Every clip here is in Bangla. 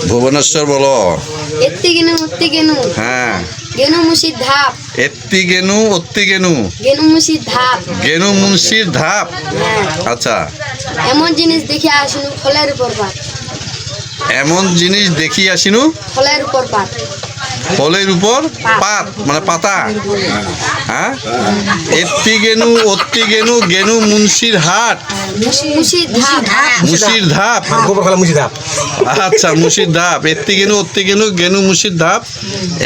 ভুবনেশ্বর বলো। এত্তি গেনু উত্তি গেনু হ্যাঁ। গেনু মুশির ধাপ। এত্তি গেনু অত্তি গেনু গেনু মুশির ধাপ। গেনু মুন্সির ধাপ। আচ্ছা, এমন জিনিস দেখে আসিনু ফলের উপর পাত। এমন জিনিস দেখি আসিনু ফলের উপর পাত। ফলের উপর পাত মানে পাতা। হ্যাঁ, এত্তি গেনু অত্তি গেনু গেনু মুন্সির হাট। মুশির ধাপ। মুশির ধাপ। আচ্ছা, মুশির ধাপ। এত্তি গেনু অত্তি গেনু গেনু মুশির ধাপ।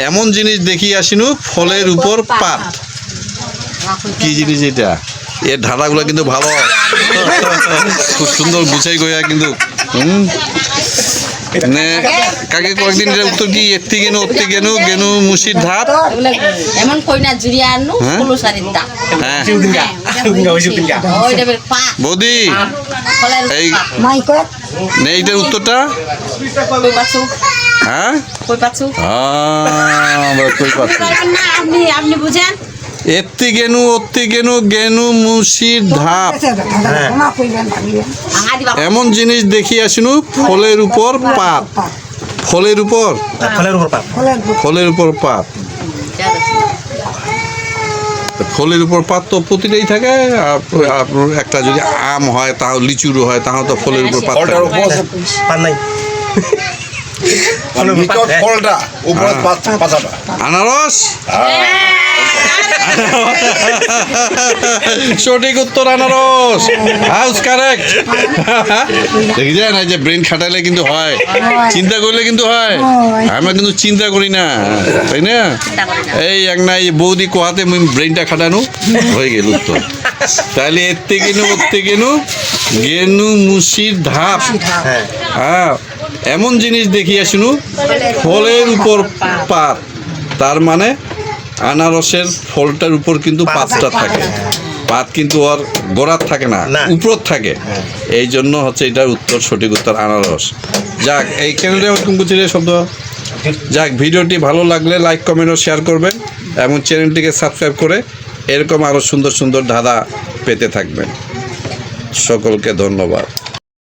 এমন জিনিস দেখি আসিনু ফলের উপর পাত। কি জিনিস এটা? এর ধারাগুলো কিন্তু ভালো, খুব সুন্দর গুছাই গয়া কিন্তু। কাকে কয়েকদিন উত্তর কি? এত্তি গেনু অত্তি গেনু গেনু মুশির ধাপ। এমন কইনা জুড়িয়া আনু ফুলো সারির দা। হ্যাঁ বৌদি, এই এইটার উত্তরটা কই পাছু হ্যাঁ কই পাছু কই পাচ্ছি। আপনি বুঝেন। এত্তি গেনু অত্তি গেনু গেনু মুশির ধাপ। এমন জিনিস দেখি আসিনু ফলের উপর পাত। ফলের উপর ফলের উপর পাত। ফলের উপর পাত তো প্রতিটাই থাকে। আপনার একটা যদি আম হয়, তাহলে লিচুরও হয়, তাহলে তো ফলের উপর পাত থাকে। আনারস। সঠিক উত্তর আনারস। House correct. দেখি যায় না যে ব্রেন খাটাইলে কিন্তু হয়, চিন্তা করলে কিন্তু হয়। আমরা কিন্তু চিন্তা করি না, তাই না? এই এক না এই বৌদি কোয়াতে ব্রেনটা খাটানো হয়ে গেল উত্তর। তাহলে এত্তে গেনু ওত্তে গেনু গেনু মুশির ধাপ। হ্যাঁ, এমন জিনিস দেখি আসিনু ফলের উপর পাত। তার মানে আনারসের ফলটার উপর কিন্তু পাতটা থাকে, পাত কিন্তু ওর গোড়ার থাকে না, উপর থাকে। এই জন্য হচ্ছে এটার উত্তর, সঠিক উত্তর আনারস। যাক, এই চ্যানেলটা ওরকম কিছু শব্দ। যাক, ভিডিওটি ভালো লাগলে লাইক কমেন্ট ও শেয়ার করবেন এবং চ্যানেলটিকে সাবস্ক্রাইব করে এরকম আরও সুন্দর সুন্দর ধাঁধা পেতে থাকবেন। সকলকে ধন্যবাদ।